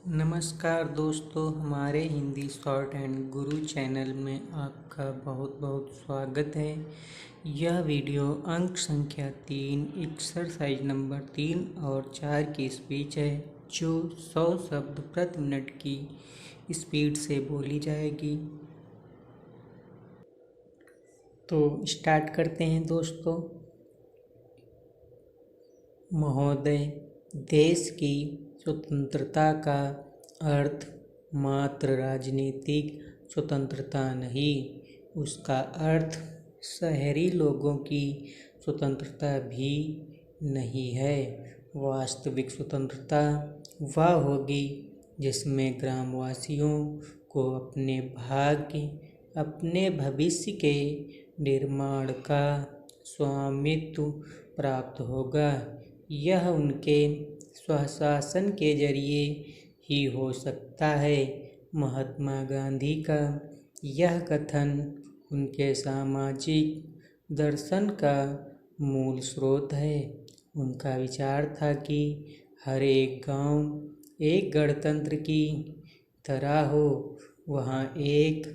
नमस्कार दोस्तों, हमारे Hindi short and Guru channel में आपका बहुत बहुत स्वागत है। यह वीडियो अंक संख्या 3 एक्सरसाइज नंबर 3 और 4 की स्पीच है, जो 100 शब्द प्रति मिनट की स्पीड से बोली जाएगी। तो स्टार्ट करते हैं दोस्तों। महोदय, देश की स्वतंत्रता का अर्थ मात्र राजनीतिक स्वतंत्रता नहीं, उसका अर्थ शहरी लोगों की स्वतंत्रता भी नहीं है। वास्तविक स्वतंत्रता वह होगी जिसमें ग्रामवासियों को अपने भाग्य, अपने भविष्य के निर्माण का स्वामित्व प्राप्त होगा। यह उनके स्वशासन के जरिए ही हो सकता है। महात्मा गांधी का यह कथन उनके सामाजिक दर्शन का मूल स्रोत है। उनका विचार था कि हर एक गांव एक गणतंत्र की तरह हो, वहाँ एक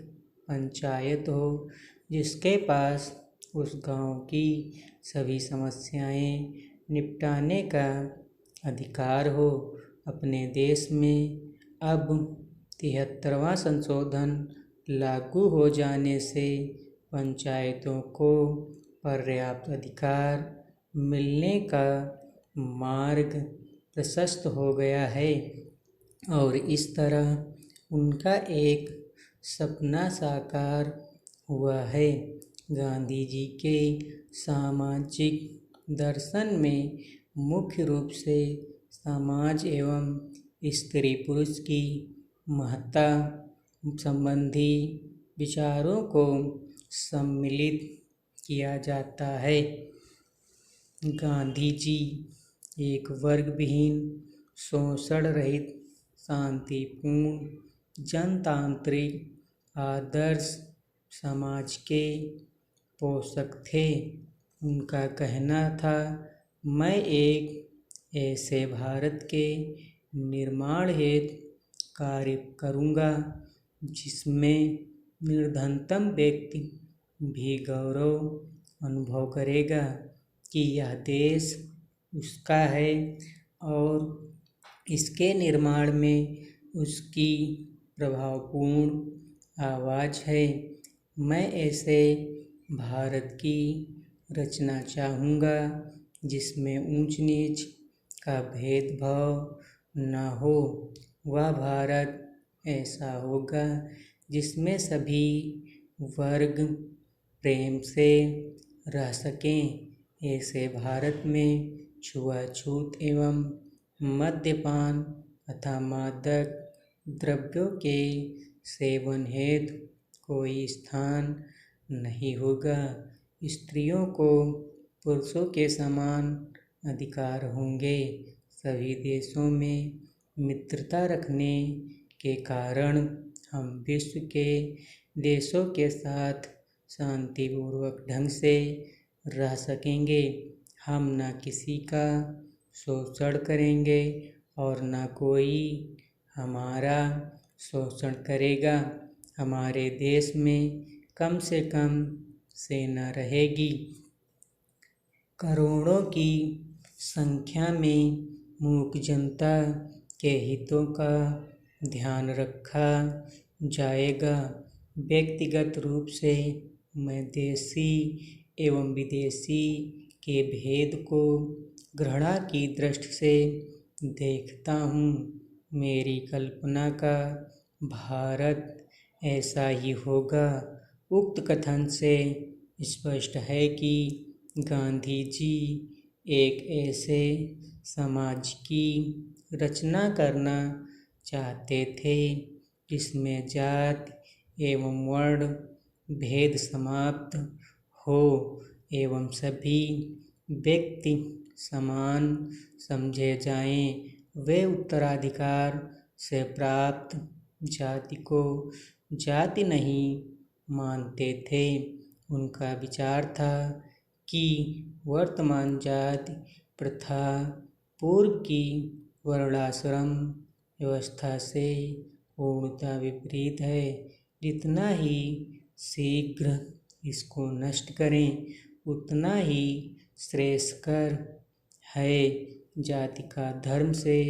पंचायत हो जिसके पास उस गांव की सभी समस्याएं निपटाने का अधिकार हो। अपने देश में अब 73वां संशोधन लागू हो जाने से पंचायतों को पर्याप्त अधिकार मिलने का मार्ग प्रशस्त हो गया है और इस तरह उनका एक सपना साकार हुआ है। गांधी जी के सामाजिक दर्शन में मुख्य रूप से समाज एवं स्त्री पुरुष की महत्ता संबंधी विचारों को सम्मिलित किया जाता है। गांधी जी एक वर्ग विहीन, शोषण रहित, शांतिपूर्ण, जनतांत्रिक आदर्श समाज के पोषक थे। उनका कहना था, मैं एक ऐसे भारत के निर्माण हेतु कार्य करूँगा जिसमें निर्धनतम व्यक्ति भी गौरव अनुभव करेगा कि यह देश उसका है और इसके निर्माण में उसकी प्रभावपूर्ण आवाज़ है। मैं ऐसे भारत की रचना चाहूँगा जिसमें ऊंच नीच का भेदभाव न हो। वह भारत ऐसा होगा जिसमें सभी वर्ग प्रेम से रह सकें। ऐसे भारत में छुआछूत एवं मद्यपान तथा मादक द्रव्यों के सेवन हेतु कोई स्थान नहीं होगा। स्त्रियों को पुरुषों के समान अधिकार होंगे। सभी देशों में मित्रता रखने के कारण हम विश्व के देशों के साथ शांतिपूर्वक ढंग से रह सकेंगे। हम न किसी का शोषण करेंगे और न कोई हमारा शोषण करेगा। हमारे देश में कम से कम सेना रहेगी। करोड़ों की संख्या में मूक जनता के हितों का ध्यान रखा जाएगा। व्यक्तिगत रूप से मैं देशी एवं विदेशी के भेद को घृणा की दृष्टि से देखता हूँ। मेरी कल्पना का भारत ऐसा ही होगा। उक्त कथन से स्पष्ट है कि गांधी जी एक ऐसे समाज की रचना करना चाहते थे जिसमें जाति एवं वर्ण भेद समाप्त हो एवं सभी व्यक्ति समान समझे जाएं। वे उत्तराधिकार से प्राप्त जाति को जाति नहीं मानते थे। उनका विचार था कि वर्तमान जाति प्रथा पूर्व की वर्णाश्रम व्यवस्था से पूर्णतः विपरीत है। जितना ही शीघ्र इसको नष्ट करें उतना ही श्रेयस्कर है। जाति का धर्म से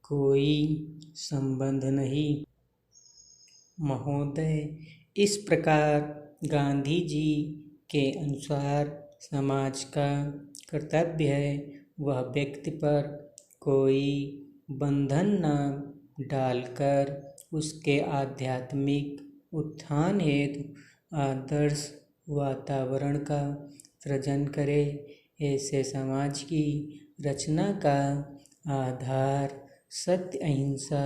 कोई संबंध नहीं। महोदय, इस प्रकार गांधी जी के अनुसार समाज का कर्तव्य है वह व्यक्ति पर कोई बंधन न डालकर उसके आध्यात्मिक उत्थान हेतु आदर्श वातावरण का सृजन करे। ऐसे समाज की रचना का आधार सत्य, अहिंसा,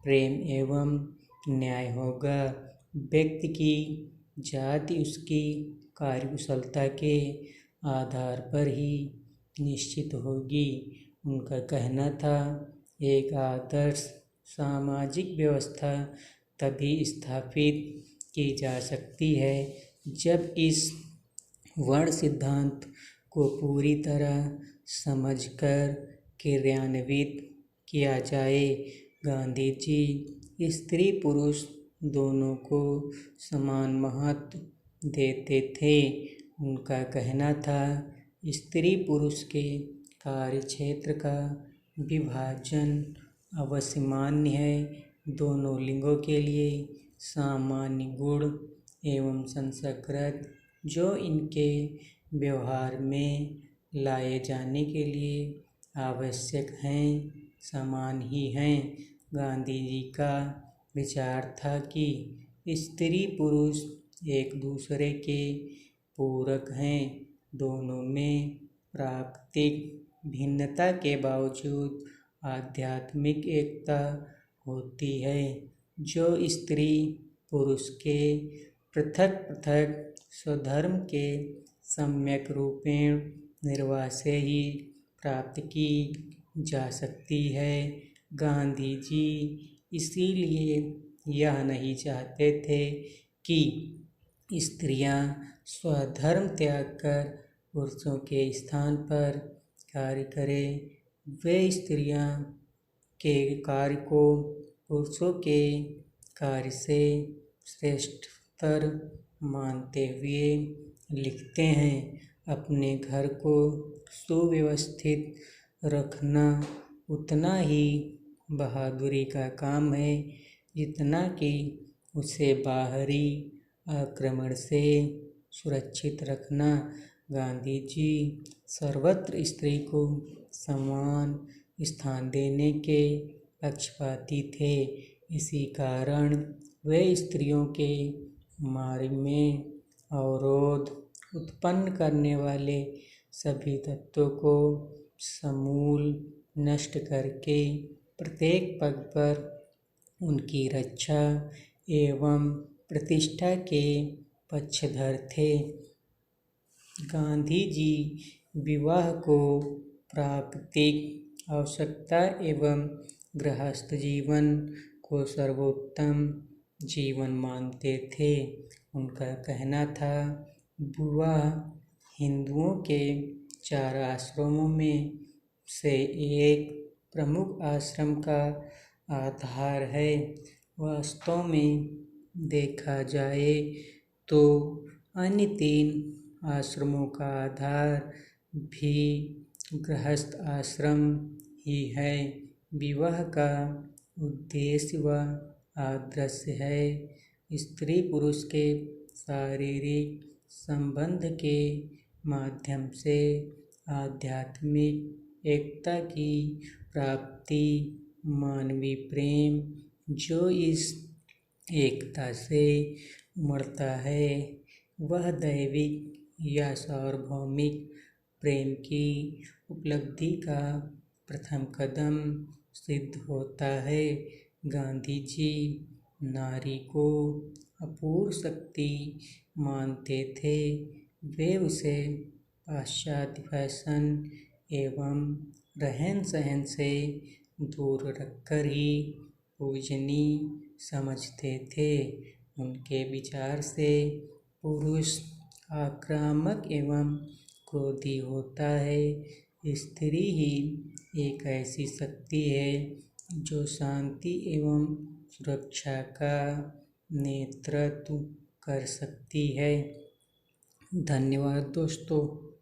प्रेम एवं न्याय होगा। व्यक्ति की जाति उसकी कार्यकुशलता के आधार पर ही निश्चित होगी। उनका कहना था, एक आदर्श सामाजिक व्यवस्था तभी स्थापित की जा सकती है जब इस वर्ण सिद्धांत को पूरी तरह समझकर क्रियान्वित किया जाए। गांधी जी स्त्री पुरुष दोनों को समान महत्व देते थे। उनका कहना था, स्त्री पुरुष के कार्यक्षेत्र का विभाजन अवश्य मान्य है। दोनों लिंगों के लिए सामान्य गुण एवं संस्कृत जो इनके व्यवहार में लाए जाने के लिए आवश्यक हैं, समान ही हैं। गांधी जी का विचार था कि स्त्री पुरुष एक दूसरे के पूरक हैं। दोनों में प्राकृतिक भिन्नता के बावजूद आध्यात्मिक एकता होती है, जो स्त्री पुरुष के पृथक पृथक स्वधर्म के सम्यक रूपेण निर्वाह से ही प्राप्त की जा सकती है। गांधी जी इसीलिए यह नहीं चाहते थे कि स्त्रियां स्वधर्म त्याग कर पुरुषों के स्थान पर कार्य करें। वे स्त्रियां के कार्य को पुरुषों के कार्य से श्रेष्ठतर मानते हुए लिखते हैं। अपने घर को सुव्यवस्थित रखना उतना ही बहादुरी का काम है जितना कि उसे बाहरी आक्रमण से सुरक्षित रखना। गांधी जी सर्वत्र स्त्री को समान स्थान देने के पक्षपाती थे। इसी कारण वे स्त्रियों के मार्ग में अवरोध उत्पन्न करने वाले सभी तत्वों को समूल नष्ट करके प्रत्येक पग पर उनकी रक्षा एवं प्रतिष्ठा के पक्षधर थे। गांधी जी विवाह को प्राकृतिक आवश्यकता एवं गृहस्थ जीवन को सर्वोत्तम जीवन मानते थे। उनका कहना था, विवाह हिंदुओं के 4 आश्रमों में से एक प्रमुख आश्रम का आधार है। वास्तव में देखा जाए तो अन्य 3 आश्रमों का आधार भी गृहस्थ आश्रम ही है। विवाह का उद्देश्य व आदर्श है स्त्री पुरुष के शारीरिक संबंध के माध्यम से आध्यात्मिक एकता की प्राप्ति। मानवीय प्रेम जो इस एकता से उमड़ता है वह दैविक या सार्वभौमिक प्रेम की उपलब्धि का प्रथम कदम सिद्ध होता है। गांधी जी नारी को अपूर्व शक्ति मानते थे। वे उसे पाश्चात्य फैशन एवं रहन सहन से दूर रखकर ही पूजनीय समझते थे। उनके विचार से पुरुष आक्रामक एवं क्रोधी होता है। स्त्री ही एक ऐसी शक्ति है जो शांति एवं सुरक्षा का नेतृत्व कर सकती है। धन्यवाद दोस्तों।